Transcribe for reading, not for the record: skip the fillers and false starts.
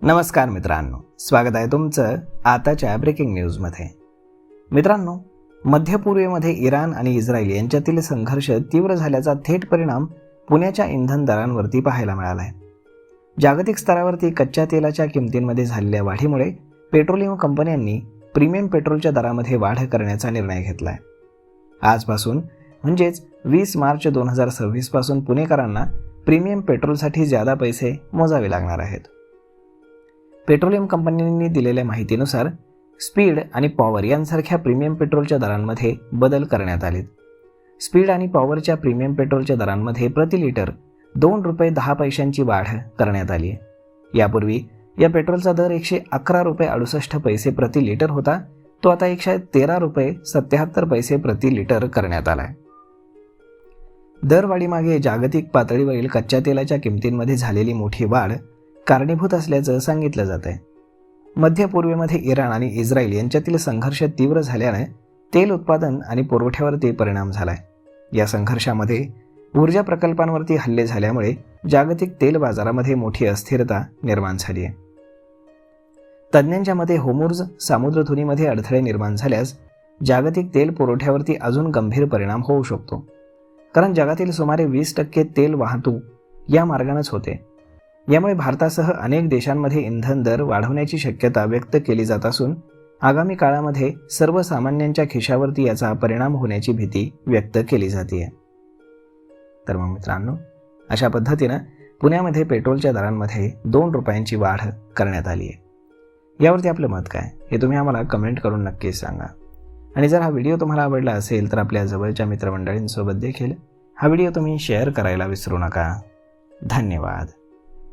नमस्कार मित्रांनो, स्वागत आहे तुमचं आताच्या ब्रेकिंग न्यूजमध्ये. मित्रांनो, मध्यपूर्वेमध्ये इराण आणि इस्रायल यांच्यातील संघर्ष तीव्र झाल्याचा थेट परिणाम पुण्याच्या इंधन दरांवरती पाहायला मिळाला आहे. जागतिक स्तरावरती कच्च्या तेलाच्या किमतींमध्ये झालेल्या वाढीमुळे पेट्रोलियम कंपन्यांनी प्रीमियम पेट्रोलच्या दरामध्ये वाढ करण्याचा निर्णय घेतला आहे. आजपासून म्हणजेच 20 मार्च 2026 पासून पुणेकरांना प्रीमियम पेट्रोलसाठी ज्यादा पैसे मोजावे लागणार आहेत. पेट्रोलियम कंपन्यांनी दिलेल्या माहितीनुसार स्पीड आणि पॉवर यांसारख्या प्रीमियम पेट्रोलच्या दरांमध्ये बदल करण्यात आले. स्पीड आणि पॉवरच्या प्रीमियम पेट्रोलच्या दरांमध्ये प्रति लिटर 2 रुपये 10 पैशांची वाढ करण्यात आली आहे. यापूर्वी या पेट्रोलचा दर 111 रुपये 68 पैसे प्रति लिटर होता, तो आता 113 रुपये 77 पैसे प्रति लिटर करण्यात आला आहे. दरवाढीमागे जागतिक पातळीवरील कच्च्या तेलाच्या किमतींमध्ये झालेली मोठी वाढ कारणीभूत असल्याचं सांगितलं जात आहे. मध्य पूर्वेमध्ये इराण आणि इस्रायल यांच्यातील संघर्ष तीव्र झाल्याने तेल उत्पादन आणि पुरवठ्यावरती परिणाम झालाय. या संघर्षामध्ये ऊर्जा प्रकल्पांवरती हल्ले झाल्यामुळे जागतिक तेल बाजारामध्ये मोठी अस्थिरता निर्माण झाली आहे. तज्ज्ञांच्या मते होर्मुझ सामुद्रधुनीमध्ये अडथळे निर्माण झाल्यास जागतिक तेल पुरवठ्यावरती अजून गंभीर परिणाम होऊ शकतो, कारण जगातील सुमारे 20% तेल वाहतूक या मार्गानेच होते. यामुळे भारतासह अनेक देशांमध्ये इंधन दर वाढवण्याची शक्यता व्यक्त केली जात असून आगामी काळामध्ये सर्वसामान्यांच्या खिशावरती याचा परिणाम होण्याची भीती व्यक्त केली जाते. तर मग मित्रांनो, अशा पद्धतीनं पुण्यामध्ये पेट्रोलच्या दरांमध्ये 2 रुपयांची वाढ करण्यात आली आहे. यावरती आपलं मत काय हे तुम्ही आम्हाला कमेंट करून नक्कीच सांगा. आणि जर हा व्हिडिओ तुम्हाला आवडला असेल तर आपल्या जवळच्या मित्रमंडळींसोबत देखील हा व्हिडिओ तुम्ही शेअर करायला विसरू नका. धन्यवाद.